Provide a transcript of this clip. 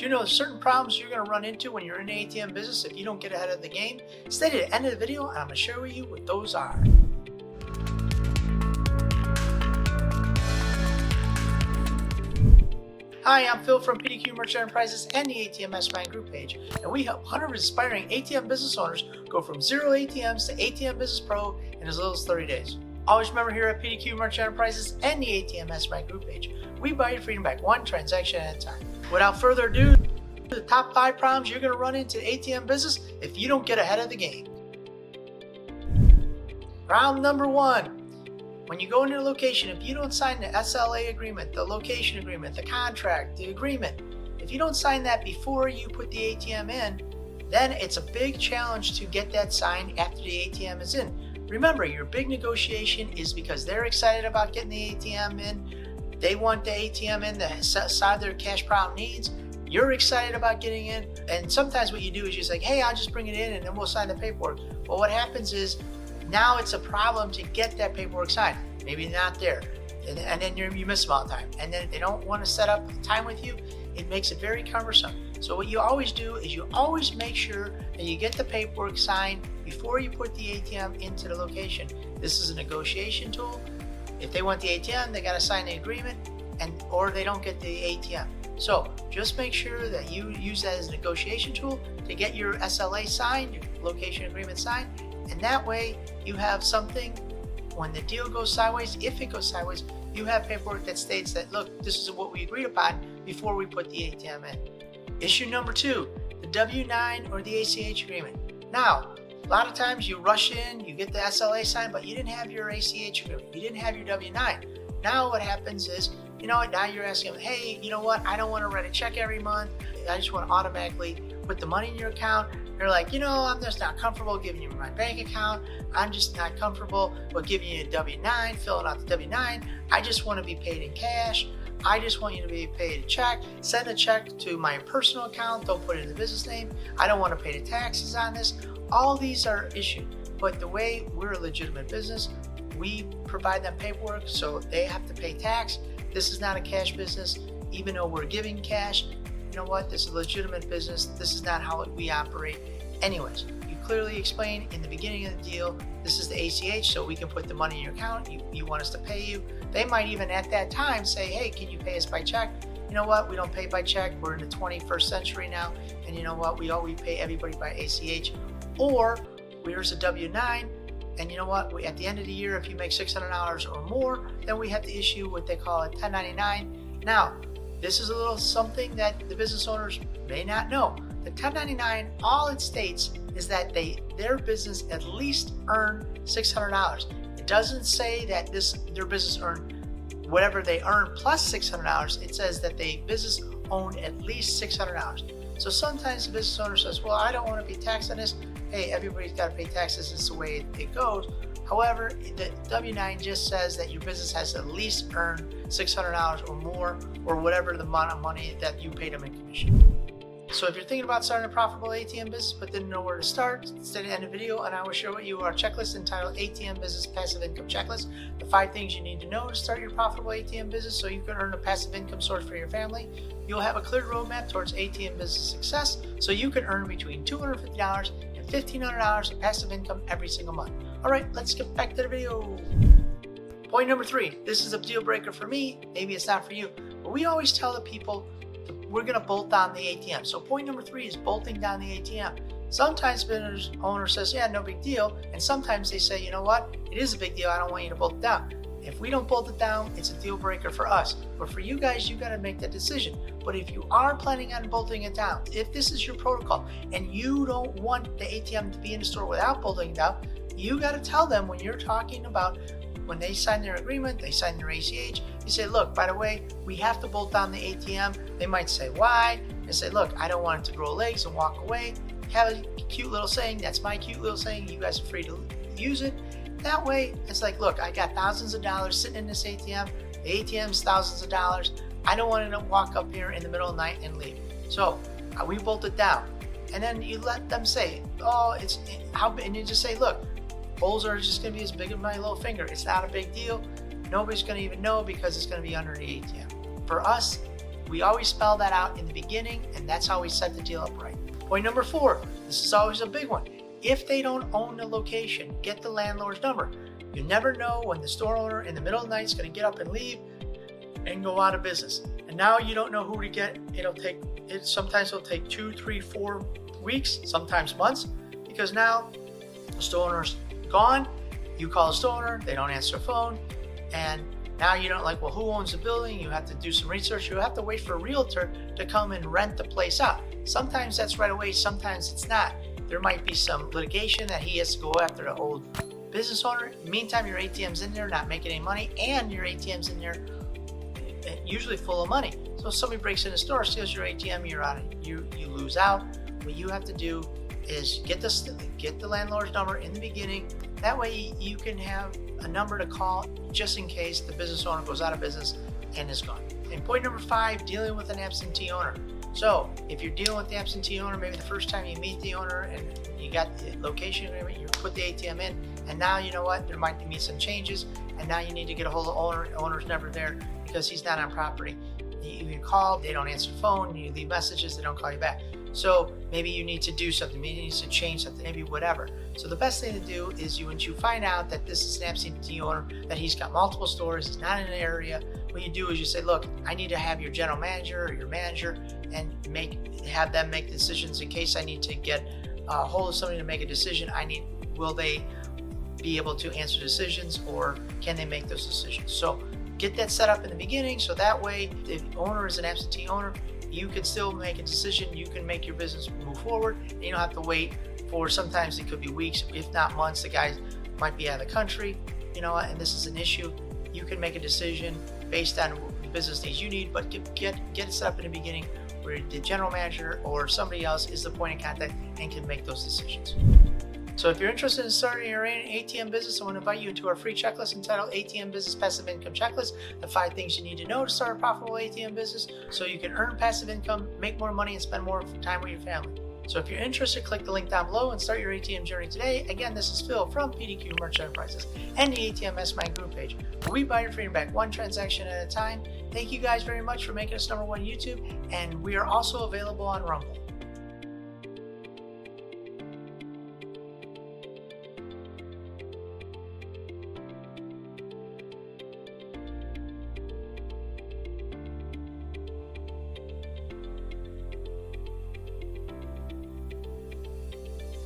Do you know certain problems you're going to run into when you're in the ATM business if you don't get ahead of the game? Stay to the end of the video and I'm going to share with you what those are. Hi, I'm Phil from PDQ Merchant Enterprises and the ATM Mastermind group page, and we help 100 aspiring ATM business owners go from 0 ATMs to ATM Business Pro in as little as 30 days. Always remember, here at PDQ Merchant Enterprises and the ATM Mastermind group page, we buy your freedom back one transaction at a time. Without further ado, the top 5 problems you're going to run into ATM business if you don't get ahead of the game. Problem number 1. When you go into a location, if you don't sign the SLA agreement, the location agreement, the contract, the agreement, if you don't sign that before you put the ATM in, then it's a big challenge to get that signed after the ATM is in. Remember, your big negotiation is because they're excited about getting the ATM in. They want the ATM in to solve their cash problem needs. You're excited about getting in. And sometimes what you do is you say, hey, I'll just bring it in and then we'll sign the paperwork. Well, what happens is now it's a problem to get that paperwork signed. Maybe not there. And then you miss them all the time. And then if they don't want to set up time with you, it makes it very cumbersome. So what you always do is you always make sure that you get the paperwork signed before you put the ATM into the location. This is a negotiation tool. If they want the ATM, they got to sign the agreement, or they don't get the ATM. So just make sure that you use that as a negotiation tool to get your SLA signed, your location agreement signed, and that way you have something when the deal goes sideways. If it goes sideways, you have paperwork that states that, look, this is what we agreed upon before we put the ATM in. Issue number 2, the W-9 or the ACH agreement. Now, a lot of times you rush in, you get the SLA signed, but you didn't have your ACH agreement. You didn't have your W-9. Now what happens is, now you're asking, hey, you know what? I don't want to write a check every month. I just want to automatically put the money in your account. They're like, I'm just not comfortable giving you my bank account. I'm just not comfortable with giving you a W-9, filling out the W-9. I just want to be paid in cash. I just want you to be paid a check. Send a check to my personal account. Don't put it in the business name. I don't want to pay the taxes on this. All these are issued. But the way we're a legitimate business, we provide them paperwork so they have to pay tax. This is not a cash business. Even though we're giving cash, you know what? This is a legitimate business. This is not how we operate. Anyways, you clearly explain in the beginning of the deal, this is the ACH, so we can put the money in your account. You want us to pay you. They might even at that time say, hey, can you pay us by check? You know what? We don't pay by check. We're in the 21st century now. And you know what? We pay everybody by ACH. Or here's a W-9. And you know what? At the end of the year, if you make $600 or more, then we have to issue what they call a 1099. Now, this is a little something that the business owners may not know. The 1099, all it states is that their business at least earn $600. It doesn't say that their business earned whatever they earn plus $600. It says that the business owned at least $600. So sometimes the business owner says, well, I don't want to be taxed on this. Hey, everybody's got to pay taxes. It's the way it goes. However, the W-9 just says that your business has to at least earned $600 or more, or whatever the amount of money that you paid them in commission. So if you're thinking about starting a profitable ATM business but didn't know where to start, stay to the end of the video and I will share with you our checklist entitled ATM Business Passive Income Checklist. The 5 things you need to know to start your profitable ATM business so you can earn a passive income source for your family. You'll have a clear roadmap towards ATM business success so you can earn between $250 and $1,500 in passive income every single month. All right, let's get back to the video. Point number 3, this is a deal breaker for me. Maybe it's not for you, but we always tell the people we're going to bolt down the ATM. So point number 3 is bolting down the ATM. Sometimes business owner says, yeah, no big deal. And sometimes they say, you know what? It is a big deal. I don't want you to bolt it down. If we don't bolt it down, it's a deal breaker for us. But for you guys, you got to make that decision. But if you are planning on bolting it down, if this is your protocol and you don't want the ATM to be in the store without bolting it down, you got to tell them when you're talking about when they sign their agreement, they sign their ACH, you say, look, by the way, we have to bolt down the ATM. They might say, why? And say, look, I don't want it to grow legs and walk away. Have a cute little saying. That's my cute little saying. You guys are free to use it. That way, it's like, look, I got thousands of dollars sitting in this ATM. The ATM's thousands of dollars. I don't want to walk up here in the middle of the night and leave. So we bolt it down. And then you let them say, oh, and you just say, look, holes are just going to be as big as my little finger. It's not a big deal. Nobody's going to even know because it's going to be under the ATM. For us, We always spell that out in the beginning, and that's how we set the deal up right. Point number 4, this is always a big one. If they don't own the location, get the landlord's number. You never know when the store owner in the middle of the night is going to get up and leave and go out of business. And now you don't know who to get. Sometimes it'll take 2, 3, 4 weeks, sometimes months, because now the store owner's gone. You call the store owner, they don't answer the phone, and now you don't well, who owns the building? You have to do some research. You have to wait for a realtor to come and rent the place out. Sometimes that's right away, sometimes it's not. There might be some litigation that he has to go after the old business owner. Meantime, your ATM's in there not making any money, and your ATM's in there usually full of money. So if somebody breaks in the store, steals your ATM, you're out. You lose out. What you have to do is get the landlord's number in the beginning. That way you can have a number to call just in case the business owner goes out of business and is gone. And point number 5, dealing with an absentee owner. So if you're dealing with the absentee owner, maybe the first time you meet the owner and you got the location agreement, you put the ATM in, and now you know what, there might be some changes, and now you need to get a hold of the owner. The owner's never there because he's not on property. You call, they don't answer the phone, you leave messages, they don't call you back. So maybe you need to do something, maybe you need to change something, maybe whatever. So the best thing to do is once you find out that this is an absentee owner, that he's got multiple stores, he's not in an area, what you do is you say, look, I need to have your general manager or your manager and have them make decisions in case I need to get a hold of somebody to make a decision. Will they be able to answer decisions, or can they make those decisions? So get that set up in the beginning, so that way if the owner is an absentee owner, you can still make a decision, you can make your business move forward, and you don't have to wait for, sometimes it could be weeks, if not months. The guy might be out of the country, and this is an issue. You can make a decision based on the business needs you need, but get it set up in the beginning where the general manager or somebody else is the point of contact and can make those decisions. So if you're interested in starting your own ATM business, I want to invite you into our free checklist entitled ATM Business Passive Income Checklist, the 5 things you need to know to start a profitable ATM business so you can earn passive income, make more money, and spend more time with your family. So if you're interested, click the link down below and start your ATM journey today. Again, this is Phil from PDQ Merchant Enterprises and the ATM Mastermind group page, where we buy your freedom back one transaction at a time. Thank you guys very much for making us #1 YouTube, and we are also available on Rumble.